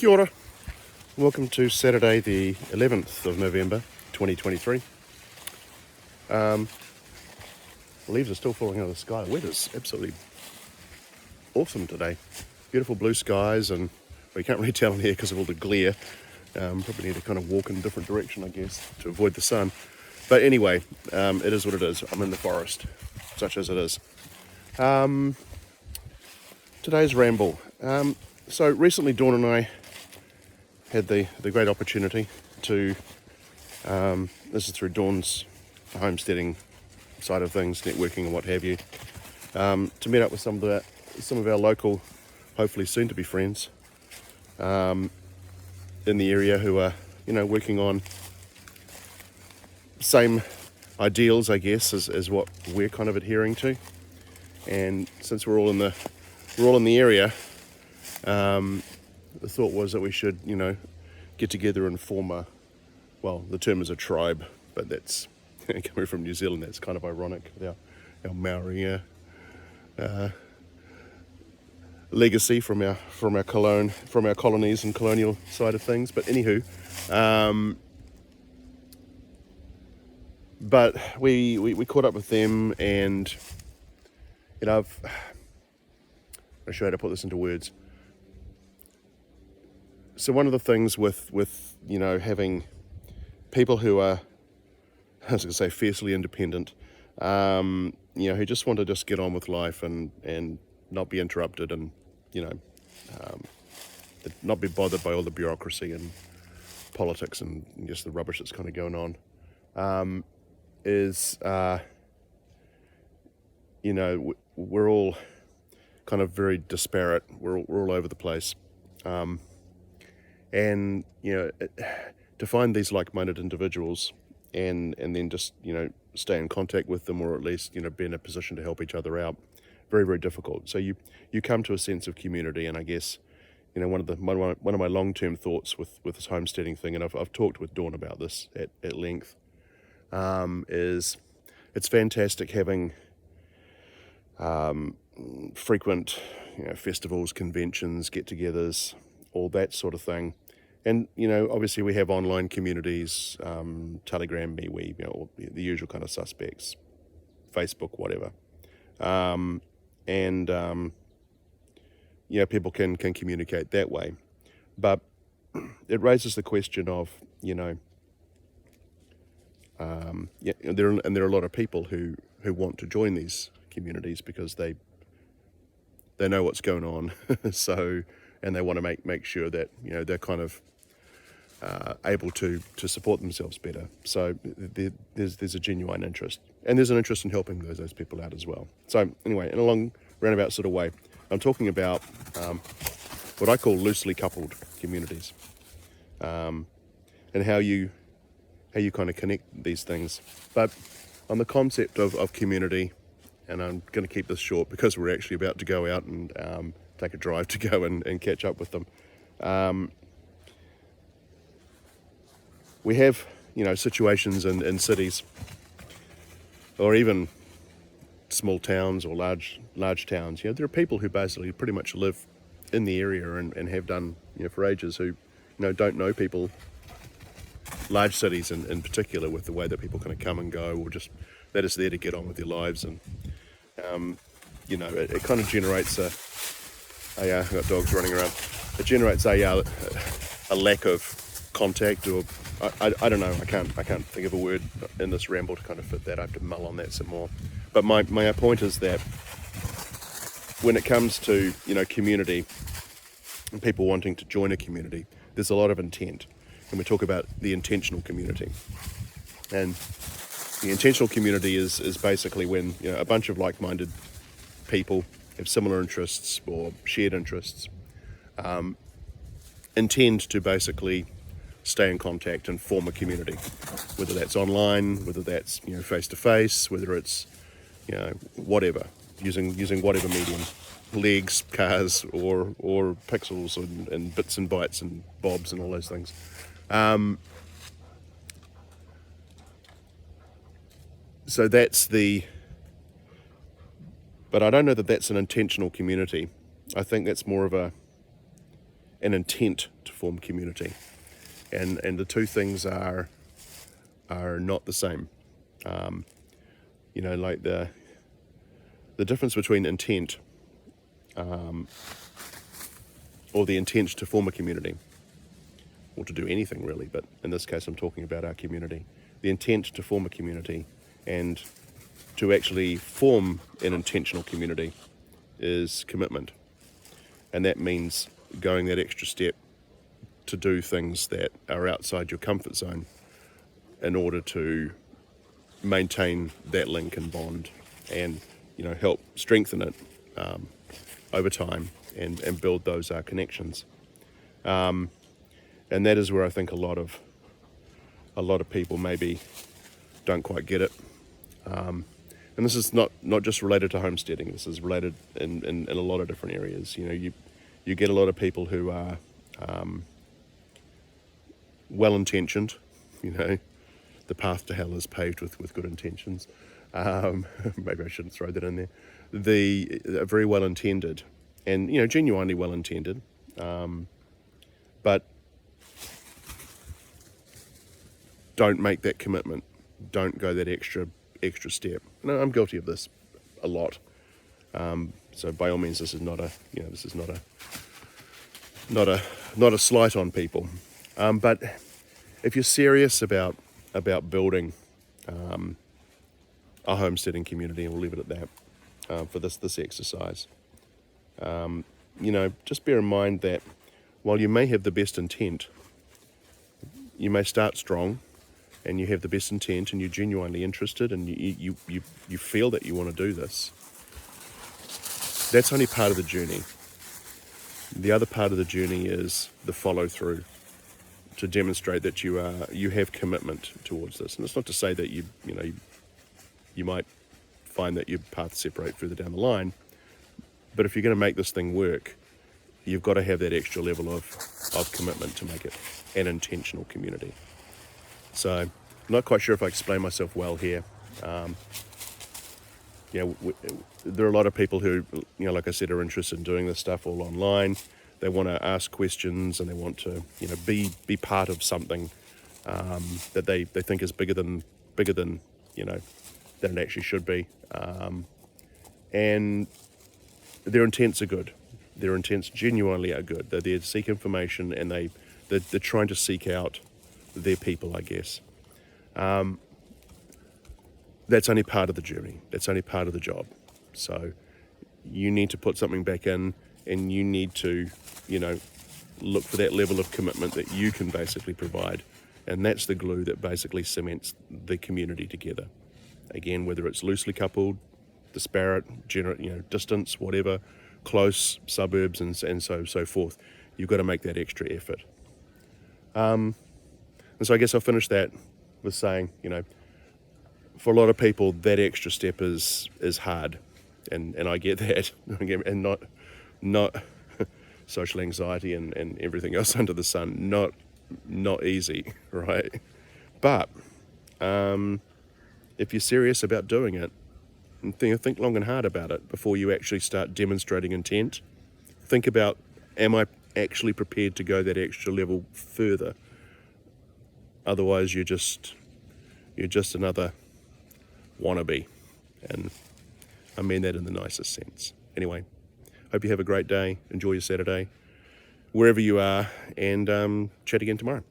Kia ora. Welcome to Saturday the 11th of November 2023. Leaves are still falling out of the sky. The weather's absolutely awesome today. Beautiful blue skies, and we can't really tell in here because of all the glare. Probably need to kind of walk in a different direction, I guess, to avoid the sun. But anyway, it is what it is. I'm in the forest, such as it is. Today's ramble. So recently Dawn and I had the great opportunity to, this is through Dawn's homesteading side of things, networking and what have you, to meet up with some of our local, hopefully soon to be friends, in the area who are, working on same ideals, I guess, as what we're kind of adhering to. And since we're all in the area, the thought was that we should, get together and form the term is a tribe, but that's coming from New Zealand. That's kind of ironic with our Maori legacy from our colonies and colonial side of things. But anywho, but we caught up with them, and I'm not sure how to put this into words. So one of the things with having people who are, I was going to say, fiercely independent, who just want to just get on with life and not be interrupted, and not be bothered by all the bureaucracy and politics and just the rubbish that's kind of going on, is we're all kind of very disparate. We're all over the place. And to find these like-minded individuals and then just stay in contact with them, or at least be in a position to help each other out, very, very difficult. So you come to a sense of community, and I guess one of my long-term thoughts with this homesteading thing, and I've talked with Dawn about this at length, is it's fantastic having frequent festivals, conventions, get-togethers, all that sort of thing. And, obviously we have online communities, Telegram, MeWe, all the usual kind of suspects, Facebook, whatever. People can communicate that way. But it raises the question of, there are a lot of people who want to join these communities because they know what's going on. And they want to make sure that they're kind of able to support themselves better. So there's a genuine interest, and there's an interest in helping those people out as well. So anyway, in a long roundabout sort of way, I'm talking about what I call loosely coupled communities, and how you kind of connect these things. But on the concept of community, and I'm going to keep this short because we're actually about to go out and take a drive to go and catch up with them. We have, situations in cities, or even small towns or large towns. There are people who basically pretty much live in the area and have done, for ages, who, don't know people. Large cities in particular, with the way that people kind of come and go, or just they're just there to get on with their lives, and it kind of generates I've got dogs running around. It generates a lack of contact, or I don't know. I can't think of a word in this ramble to kind of fit that. I have to mull on that some more. But my point is that when it comes to community and people wanting to join a community, there's a lot of intent, and we talk about the intentional community. And the intentional community is basically when a bunch of like-minded people have similar interests or shared interests, intend to basically stay in contact and form a community, whether that's online, whether that's face-to-face, whether it's whatever, using whatever medium, legs, cars, or pixels and bits and bytes and bobs and all those things. So that's but I don't know that that's an intentional community. I think that's more of an intent to form community, and the two things are not the same. Like the difference between intent, or the intent to form a community, or to do anything really, but in this case I'm talking about our community. The intent to form a community and to actually form an intentional community is commitment. And that means going that extra step to do things that are outside your comfort zone in order to maintain that link and bond, and help strengthen it over time, and build those connections. And that is where I think a lot of people maybe don't quite get it. And this is not just related to homesteading. This is related in a lot of different areas. You get a lot of people who are well-intentioned. The path to hell is paved with good intentions. Maybe I shouldn't throw that in there. Are very well-intended, and genuinely well-intended, but don't make that commitment. Don't go that extra step. I'm guilty of this a lot. So by all means, this is not a slight on people. But if you're serious about building a homesteading community, and we'll leave it at that for this exercise, just bear in mind that while you may have the best intent, you may start strong, and you have the best intent, and you're genuinely interested, and you feel that you want to do this. That's only part of the journey. The other part of the journey is the follow through, to demonstrate that you have commitment towards this. And it's not to say that you might find that your paths separate further down the line, but if you're going to make this thing work, you've got to have that extra level of commitment to make it an intentional community. So I'm not quite sure if I explain myself well here. There are a lot of people who, like I said, are interested in doing this stuff all online. They want to ask questions, and they want to, be part of something that they think is bigger than than it actually should be. And their intents are good. Their intents genuinely are good. They're there to seek information, and they're trying to seek out their people, I guess. That's only part of the journey. That's only part of the job. So you need to put something back in, and you need to, look for that level of commitment that you can basically provide. And that's the glue that basically cements the community together. Again, whether it's loosely coupled, disparate, distance, whatever, close, suburbs, and so forth, you've got to make that extra effort. And so I guess I'll finish that with saying, for a lot of people, that extra step is hard, and I get that, and not social anxiety and everything else under the sun, not easy, right? But if you're serious about doing it, and think long and hard about it before you actually start demonstrating intent. Think about, am I actually prepared to go that extra level further? Otherwise, you're just another wannabe, and I mean that in the nicest sense. Anyway, hope you have a great day. Enjoy your Saturday, wherever you are, and chat again tomorrow.